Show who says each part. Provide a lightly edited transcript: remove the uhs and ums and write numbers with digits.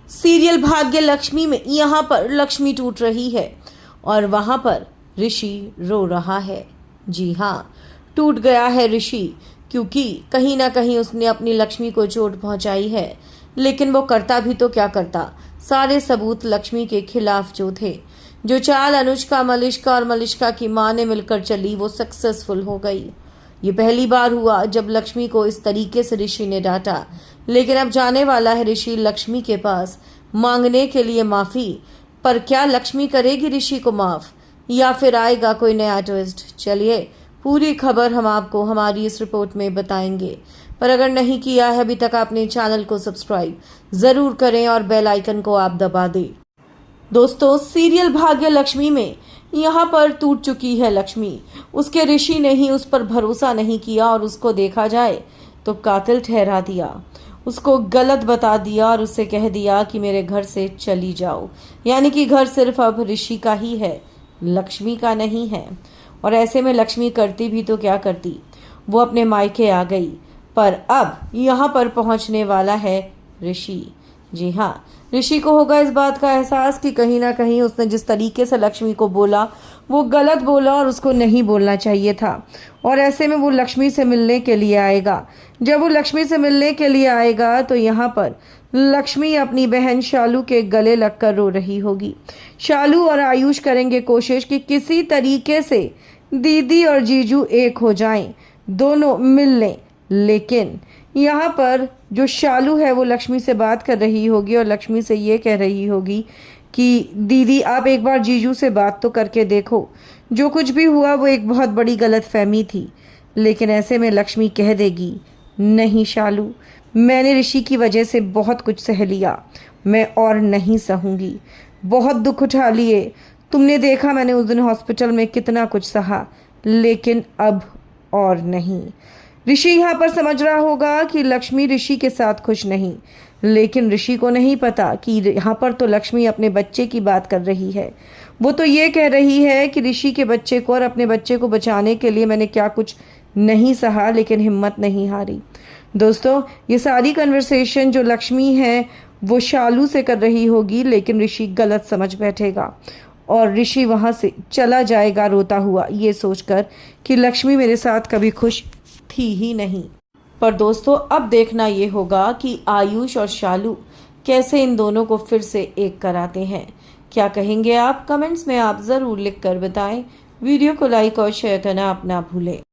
Speaker 1: Serial भाग्य लक्ष्मी में यहाँ पर लक्ष्मी टूट रही है और वहाँ पर ऋषि रो रहा है। जी हाँ, टूट गया है ऋषि, क्योंकि कहीं ना कहीं उसने अपनी लक्ष्मी को चोट पहुंचाई है। लेकिन वो करता भी तो क्या करता, सारे सबूत लक्ष्मी के खिलाफ जो थे। जो चाल अनुष्का, मलिष्का और मलिष्का की मां ने मिलकर चली वो सक्सेसफुल हो गई। ये पहली बार हुआ जब लक्ष्मी को इस तरीके से ऋषि ने डांटा। लेकिन अब जाने वाला है ऋषि लक्ष्मी के पास मांगने के लिए माफी। पर क्या लक्ष्मी करेगी ऋषि को माफ, या फिर आएगा कोई नया ट्विस्ट? चलिए, पूरी खबर हम आपको हमारी इस रिपोर्ट में बताएंगे। पर अगर नहीं किया है अभी तक आपने चैनल को सब्सक्राइब जरूर करें और बेल आइकन को आप दबा दें। दोस्तों, सीरियल भाग्य लक्ष्मी में यहाँ पर टूट चुकी है लक्ष्मी। उसके ऋषि ने ही उस पर भरोसा नहीं किया और उसको देखा जाए तो कातिल ठहरा दिया। उसको गलत बता दिया और उससे कह दिया कि मेरे घर से चली जाओ। यानी कि घर सिर्फ अब ऋषि का ही है, लक्ष्मी का नहीं है। और ऐसे में लक्ष्मी करती भी तो क्या करती, वो अपने मायके आ गई। पर अब यहाँ पर पहुँचने वाला है ऋषि। जी हाँ, ऋषि को होगा इस बात का एहसास कि कहीं ना कहीं उसने जिस तरीके से लक्ष्मी को बोला वो गलत बोला और उसको नहीं बोलना चाहिए था। और ऐसे में वो लक्ष्मी से मिलने के लिए आएगा। जब वो लक्ष्मी से मिलने के लिए आएगा तो यहाँ पर लक्ष्मी अपनी बहन शालू के गले लगकर रो रही होगी। शालू और आयुष करेंगे कोशिश कि किसी तरीके से दीदी और जीजू एक हो जाएं, दोनों मिल लें। लेकिन यहाँ पर जो शालू है वो लक्ष्मी से बात कर रही होगी और लक्ष्मी से ये कह रही होगी कि दीदी आप एक बार जीजू से बात तो करके देखो, जो कुछ भी हुआ वो एक बहुत बड़ी गलतफहमी थी। लेकिन ऐसे में लक्ष्मी कह देगी, नहीं शालू, मैंने ऋषि की वजह से बहुत कुछ सह लिया, मैं और नहीं सहूँगी। बहुत दुख उठा लिए, तुमने देखा मैंने उस दिन हॉस्पिटल में कितना कुछ सहा, लेकिन अब और नहीं। ऋषि यहाँ पर समझ रहा होगा कि लक्ष्मी ऋषि के साथ खुश नहीं, लेकिन ऋषि को नहीं पता कि यहाँ पर तो लक्ष्मी अपने बच्चे की बात कर रही है। वो तो ये कह रही है कि ऋषि के बच्चे को और अपने बच्चे को बचाने के लिए मैंने क्या कुछ नहीं सहा, लेकिन हिम्मत नहीं हारी। दोस्तों, ये सारी कन्वर्सेशन जो लक्ष्मी है वो शालू से कर रही होगी, लेकिन ऋषि गलत समझ बैठेगा और ऋषि वहाँ से चला जाएगा रोता हुआ, ये सोचकर कि लक्ष्मी मेरे साथ कभी खुश थी ही नहीं। पर दोस्तों, अब देखना ये होगा कि आयुष और शालू कैसे इन दोनों को फिर से एक कराते हैं। क्या कहेंगे आप? कमेंट्स में आप ज़रूर लिख कर बताएं। वीडियो को लाइक और शेयर करना आप ना भूलें।